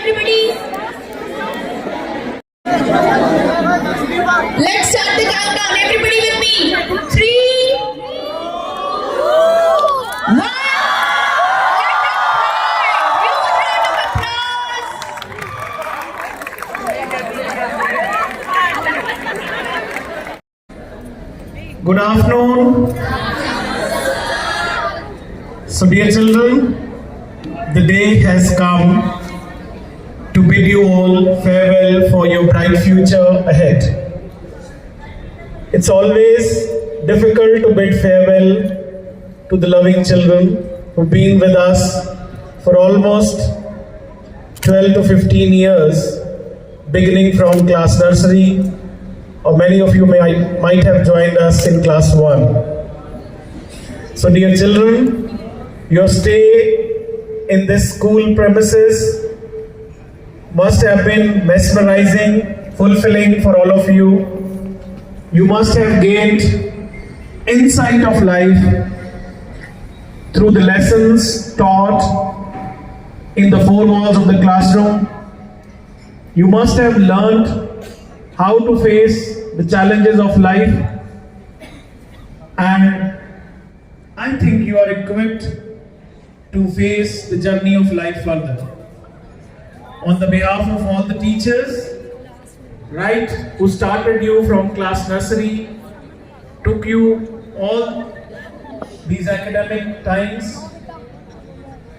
everybody. Let's start the countdown. Everybody with me. 3, 1. Good afternoon. So dear children, the day has come to bid you all farewell for your bright future ahead. It's always difficult to bid farewell to the loving children who've been with us for almost 12 to 15 years, beginning from class nursery, or many of you might have joined us in class 1. So dear children, your stay in this school premises must have been mesmerizing, fulfilling for all of you. You must have gained insight of life through the lessons taught in the four walls of the classroom. You must have learned how to face the challenges of life, and I think you are equipped to face the journey of life further. On the behalf of all the teachers, right, who started you from class nursery, took you all these academic times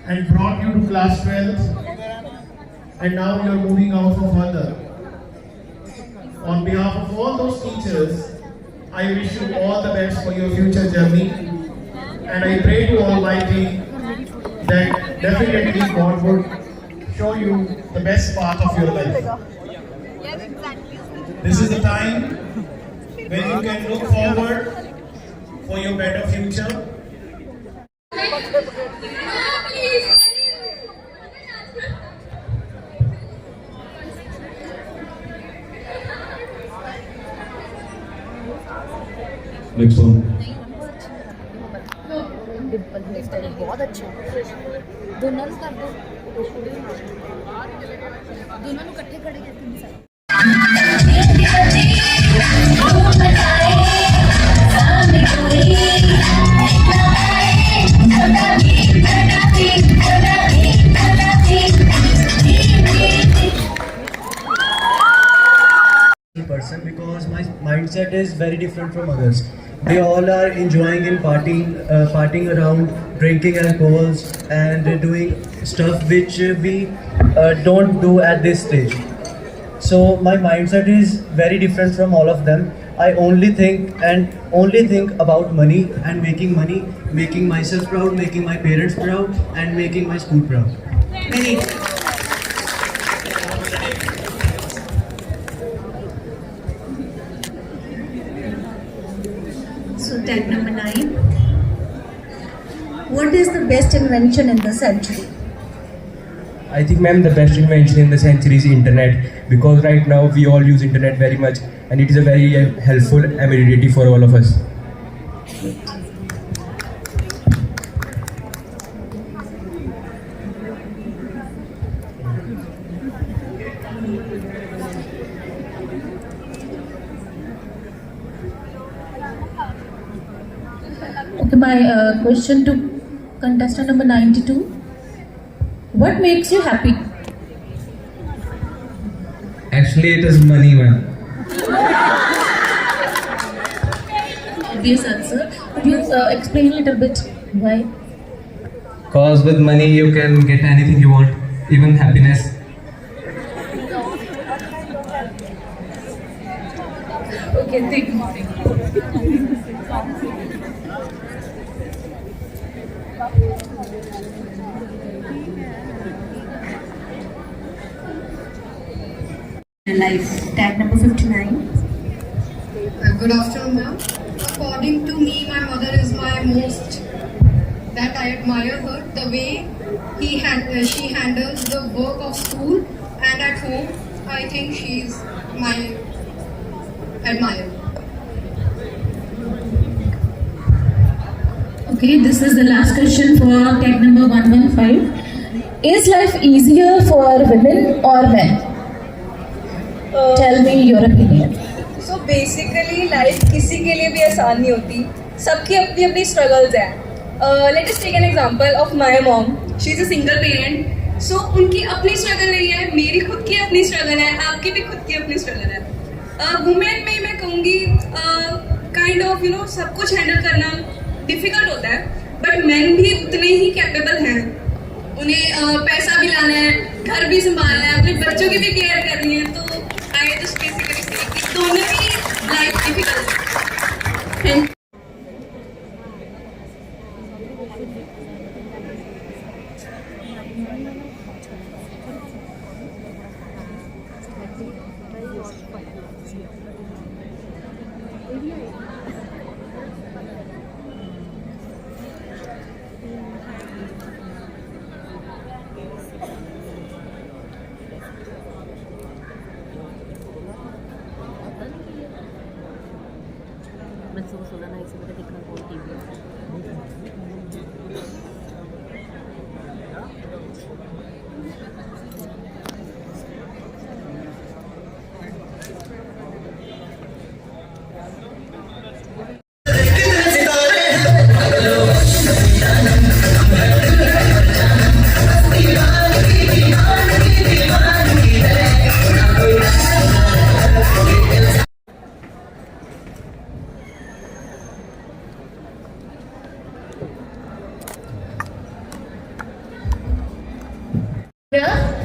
and brought you to class 12, and now you are moving out for further. On behalf of all those teachers, I wish you all the best for your future journey, and I pray to Almighty that definitely God would show you the best part of your life. This is the time when you can look forward for your better future. Next one. बहुत अच्छा दोनों कर दो दोनों इकट्ठे खड़े करते हैं person because my mindset is very different from others. They all are enjoying in partying around, drinking alcohols and doing stuff which we don't do at this stage. So my mindset is very different from all of them. I only think about money and making money, making myself proud, making my parents proud, and making my school proud. So tag number 9. What is the best invention in the century? I think, ma'am, the best invention in the century is internet, because right now we all use internet very much, and it is a very helpful amenity for all of us. Okay, my question to contestant number 92. What makes you happy? Actually, it is money, ma'am. Obvious answer. Could you explain a little bit why? Cause with money you can get anything you want, even happiness. Okay, thank you. Life. Tag number 59. Good afternoon, ma'am. According to me, my mother is my most, that I admire her, the way she handles the work of school and at home. I think she's my admirer. Okay, this is the last question for tag number 115. Is life easier for women or men? Tell me your opinion. So basically life किसी के लिए भी आसान नहीं होती, सबकी अपनी अपनी स्ट्रगल्स हैं. Let us take an example of my mom. She is a single parent, so उनकी अपनी स्ट्रगल नहीं है, मेरी खुद की अपनी स्ट्रगल है, आपकी भी खुद की अपनी स्ट्रगल है. वुमेन में मैं कहूँगी काइंड ऑफ सब कुछ हैंडल करना डिफिकल्ट होता है, बट मैन भी उतने ही कैपेबल हैं. उन्हें पैसा भी लाना है, घर भी संभालना है, अपने बच्चों की भी केयर करनी है. तो आई जस्ट बेसिकली से कि दोनों ही लाइफ डिफिकल्ट है.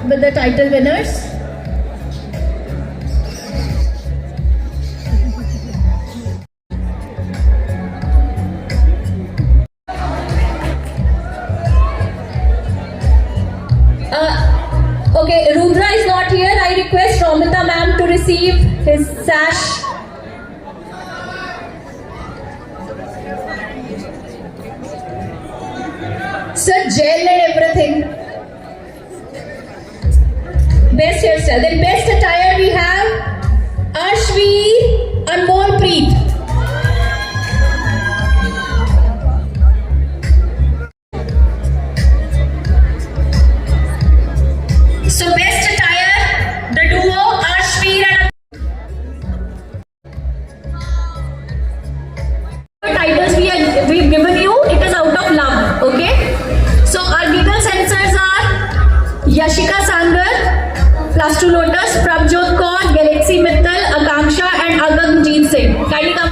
With the title winners. Okay, Rudra is not here. I request Romita ma'am to receive his sash. Sir, gel and everything. Best hairstyle. Then best attire we have Ashvi Anmol Preet. So best attire, the duo Ashvi and titles we've given you, it is out of love. Okay. So our legal censors are Yashika Sangar, Plus 2 Lotus, Prabjot Kaur, Galaxy Mittal, Akanksha and Agamjeet Singh. Kindly come.